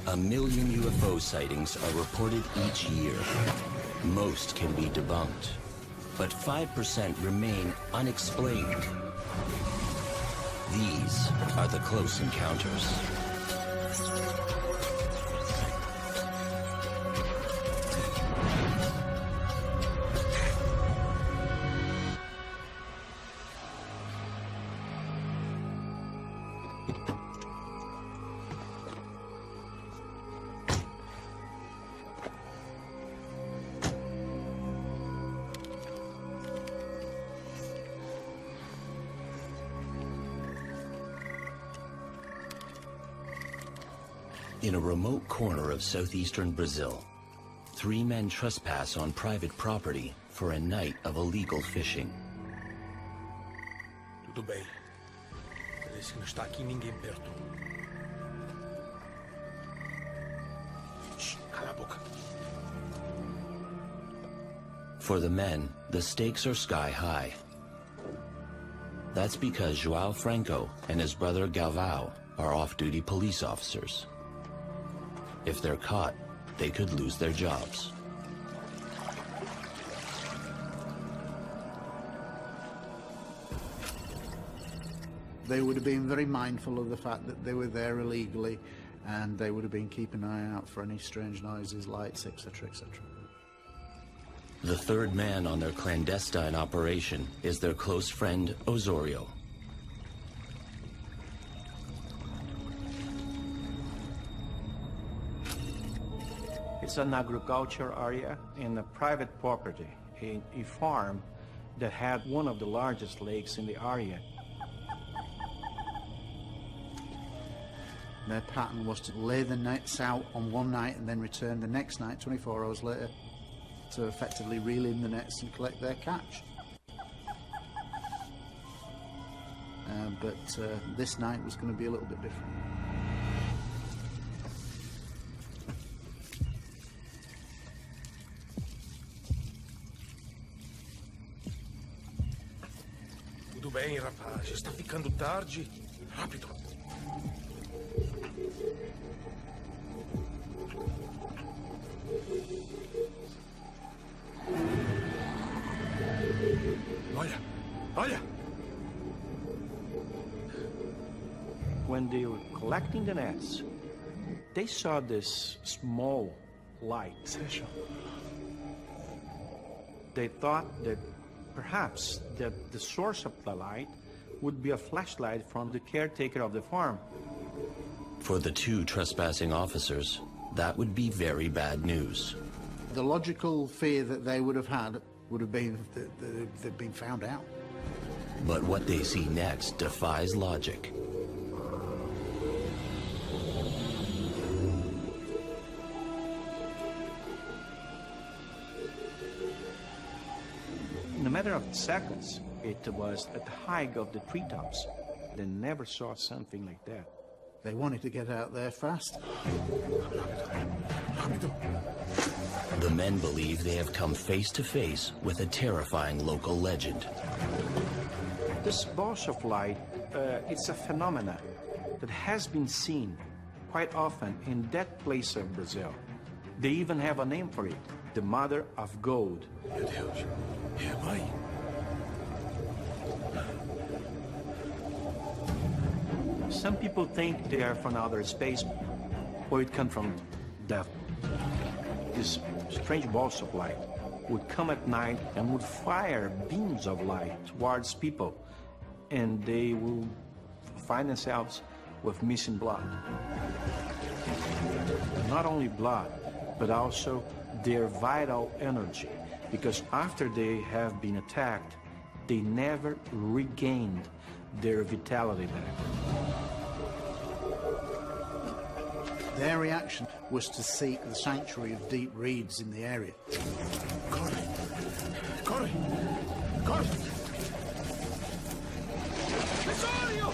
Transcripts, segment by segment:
1 million UFO sightings are reported each year. Most can be debunked, but 5% remain unexplained. These are the close encounters. In a remote corner of southeastern Brazil, 3 men trespass on private property for a night of illegal fishing. Tudo bem. Parece que não está aqui ninguém perto. Shh, cala a boca. For the men, the stakes are sky high. That's because João Franco and his brother Gevaerd are off-duty police officers. If they're caught, they could lose their jobs. They would have been very mindful of the fact that they were there illegally, and they would have been keeping an eye out for any strange noises, lights, etc., etc. The third man on their clandestine operation is their close friend, Osorio. It's an agriculture area and a private property, a farm that had one of the largest lakes in the area. Their pattern was to lay the nets out on one night and then return the next night, 24 hours later, to effectively reel in the nets and collect their catch. But this night was going to be a little bit different. Tudo bem, rapaz. Está ficando tarde. Rápido. Olha! Olha! When they were collecting the nets, they saw this small light. They thought that perhaps that the source of the light would be a flashlight from the caretaker of the farm. For the 2 trespassing officers, that would be very bad news. The logical fear that they would have had would have been that they'd been found out. But what they see next defies logic. In a matter of seconds, it was at the height of the treetops. They never saw something like that. They wanted to get out there fast. The men believe they have come face to face with a terrifying local legend. This burst of light, it's a phenomenon that has been seen quite often in that place of Brazil. They even have a name for it, the Mother of Gold. Meu Deus. É a mãe. Some people think they are from outer space, or it comes from death. This strange balls of light would come at night and would fire beams of light towards people, and they will find themselves with missing blood. Not only blood, but also their vital energy, because after they have been attacked, they never regained their vitality back. Their reaction was to seek the sanctuary of deep reeds in the area. Corre! Corre! Corre! Osorio!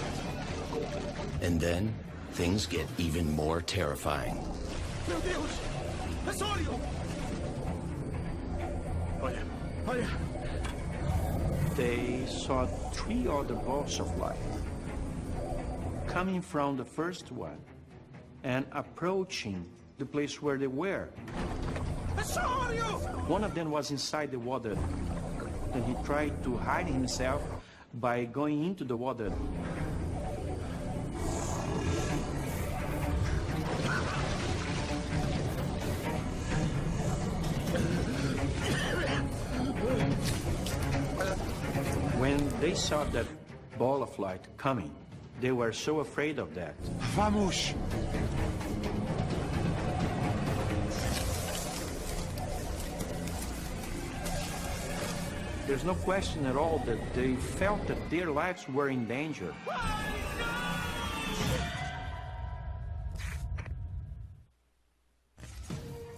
And then, things get even more terrifying. Meu Deus! Osorio! Olha! Olha! They saw 3 other balls of light coming from the first one. and approaching the place where they were. One of them was inside the water, and he tried to hide himself by going into the water. When they saw that ball of light coming, they were so afraid of that. Vamos! There's no question at all that they felt that their lives were in danger.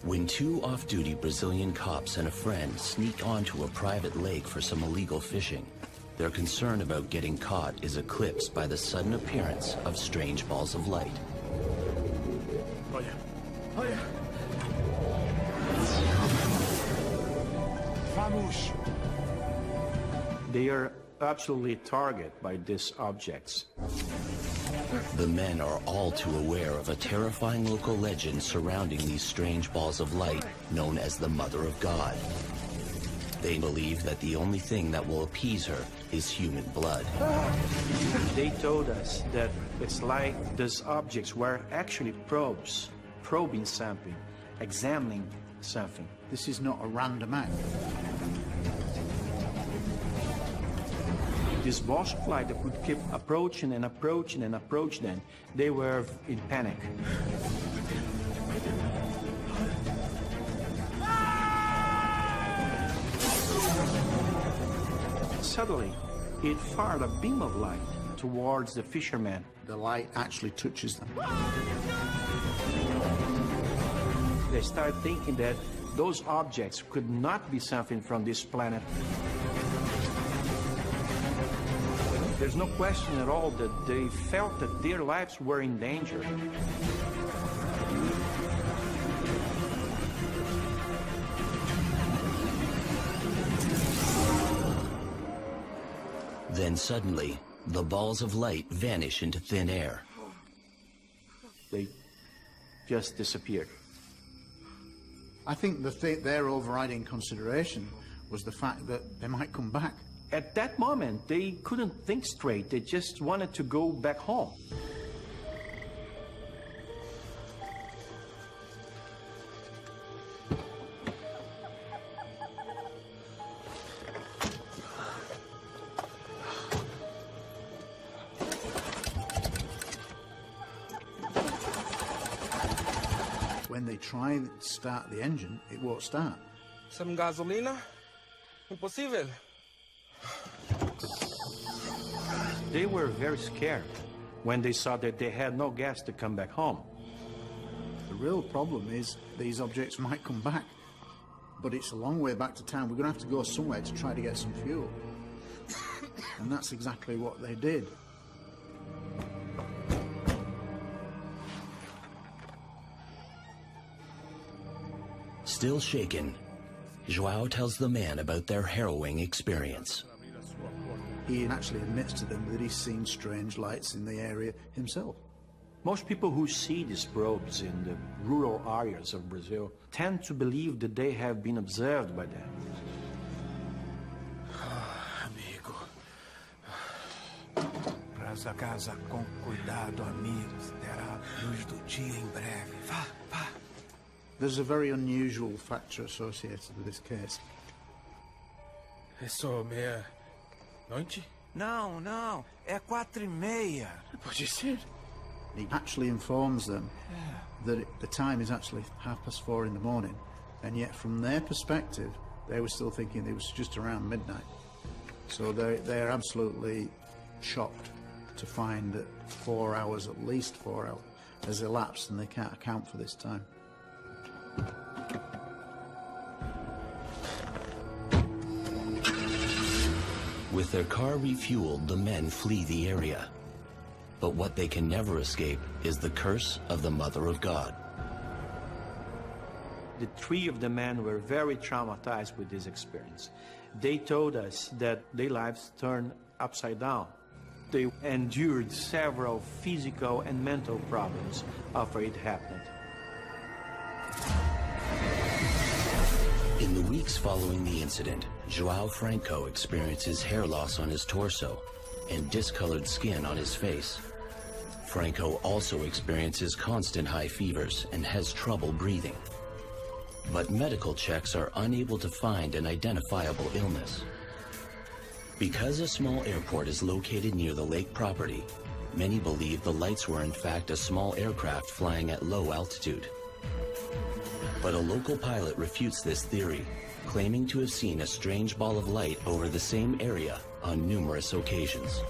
When two off-duty Brazilian cops and a friend sneak onto a private lake for some illegal fishing, their concern about getting caught is eclipsed by the sudden appearance of strange balls of light. Olha! Olha! Vamos! They are absolutely targeted by these objects. The men are all too aware of a terrifying local legend surrounding these strange balls of light known as the Mother of God. They believe that the only thing that will appease her is human blood. They told us that it's like these objects were actually probes, probing something, examining something. This is not a random act. This balls of light that would keep approaching and approaching and approaching them, they were in panic. Suddenly, it fired a beam of light towards the fishermen. The light actually touches them. They started thinking that those objects could not be something from this planet. There's no question at all that they felt that their lives were in danger. Then suddenly, the balls of light vanish into thin air. They just disappeared. I think their overriding consideration was the fact that they might come back. At that moment, they couldn't think straight. They just wanted to go back home. When they try to start the engine, it won't start. Sem gasolina? Impossível. They were very scared when they saw that they had no gas to come back home. The real problem is these objects might come back, but it's a long way back to town. We're going to have to go somewhere to try to get some fuel. And that's exactly what they did. Still shaken, João tells the man about their harrowing experience. He actually admits to them that he's seen strange lights in the area himself. Most people who see these probes in the rural areas of Brazil tend to believe that they have been observed by them. Amigo. Traz a casa com cuidado, amigos. Terá luz do dia em breve. Vá, vá. There's a very unusual factor associated with this case. É só meia-noite? Não, não. É 4:30. Pode ser. He actually informs them that the time is actually 4:30 in the morning, and yet from their perspective, they were still thinking it was just around midnight. So they're absolutely shocked to find that 4 hours, at least 4 hours, has elapsed, and they can't account for this time. With their car refueled, the men flee the area. But what they can never escape is the curse of the Mother of God. The three of the men were very traumatized with this experience. They told us that their lives turned upside down. They endured several physical and mental problems after it happened. In the weeks following the incident, João Franco experiences hair loss on his torso and discolored skin on his face. Franco also experiences constant high fevers and has trouble breathing. But medical checks are unable to find an identifiable illness. Because a small airport is located near the lake property, many believe the lights were in fact a small aircraft flying at low altitude. But a local pilot refutes this theory, claiming to have seen a strange ball of light over the same area on numerous occasions.